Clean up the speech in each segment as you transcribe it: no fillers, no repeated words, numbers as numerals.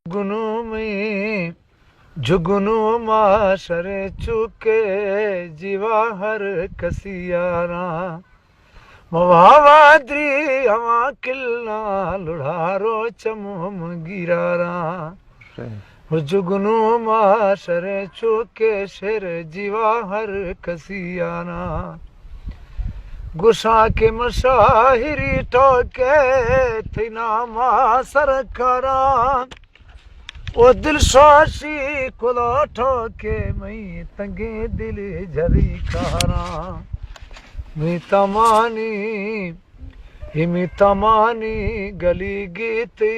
जुगनू में जुगनू माशरे चुके जीवा हर कसियारा मवाद्री हवा किलना लुढ़ारो चमुम गिरारा जुगनू माशरे चुके शेर जीवा हर कसियारा गुस्सा के मशाहिरी ठोके थी नामा सरकारा ओ दिल शोशी खुदा ठोके मई तंगे दिल जरी कारा मी तमानी गली गीती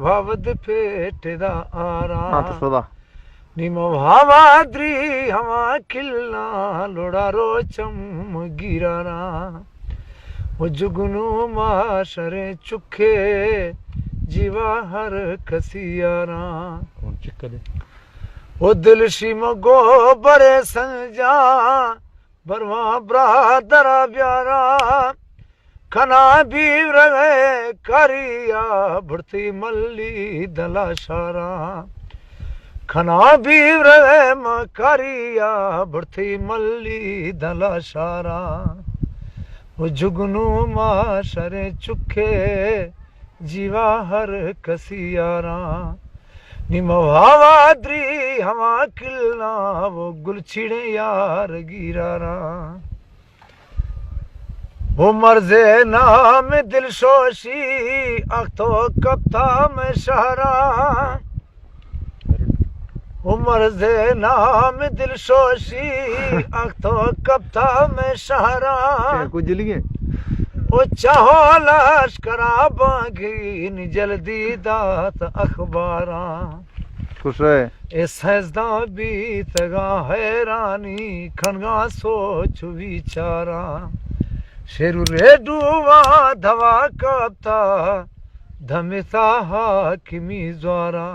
भावद पेटदा आरा निम भावाद्री हवा किलना लोड़ा रोचम गिरारा वो जुगनू माशरे चुखे जीवा हर कसियारा वो दिल शिम गो बड़े संजा बरवा ब्रादरा ब्यारा खना भी रहे करिया भरती मल्ली दला शारा खना भी रहे मकारिया भरती मल्ली दला शारा वो जुगनू माशरे चुखे जीवा हर कसियारा निमवाद्री हवा किलना वो गुलछिड़े यार गिरारा वो मर्जे नाम दिल शोशी अख्तो कप्ता में शहरा वो मर्जे नाम दिल शोशी अख्तो कप्ता में शहरा कुछ जलिए वो चाहो लश्करा बागी जल्दी दात अखबारा खुश है ए सजदा बीतगा हैरानी खनगा सोच विचारा शेरू रे डूवा धवा कप्ता धमिता हाकिमी द्वारा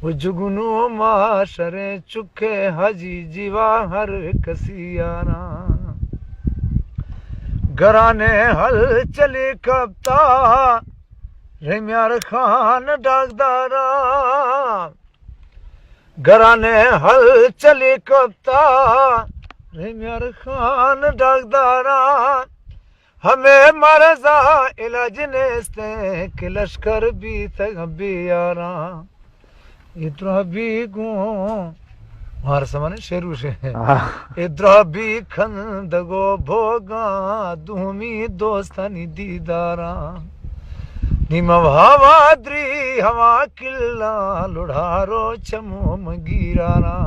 वो जुगनू माशरे चुके हाजी जीवा हर कसियारा घराने हल चले कप्ता रेम्यार खान डाकदारा घराने हल चले कप्ता रेम्यार खान डाकदारा हमें मरजा इलाज नेस्ते के लश्कर भी तक बियारा इधर भी गो हमारे समाने शेरू से इधर भी खंदगो भोगा दूमी दोस्तानी दीदारा निम भावाद्री हवा किल्ला लुढ़ारो चमुम गिरारा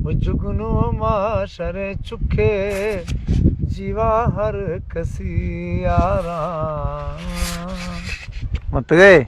वो जुगनू माशरे चुखे जीवा हर कसियारा मत गए।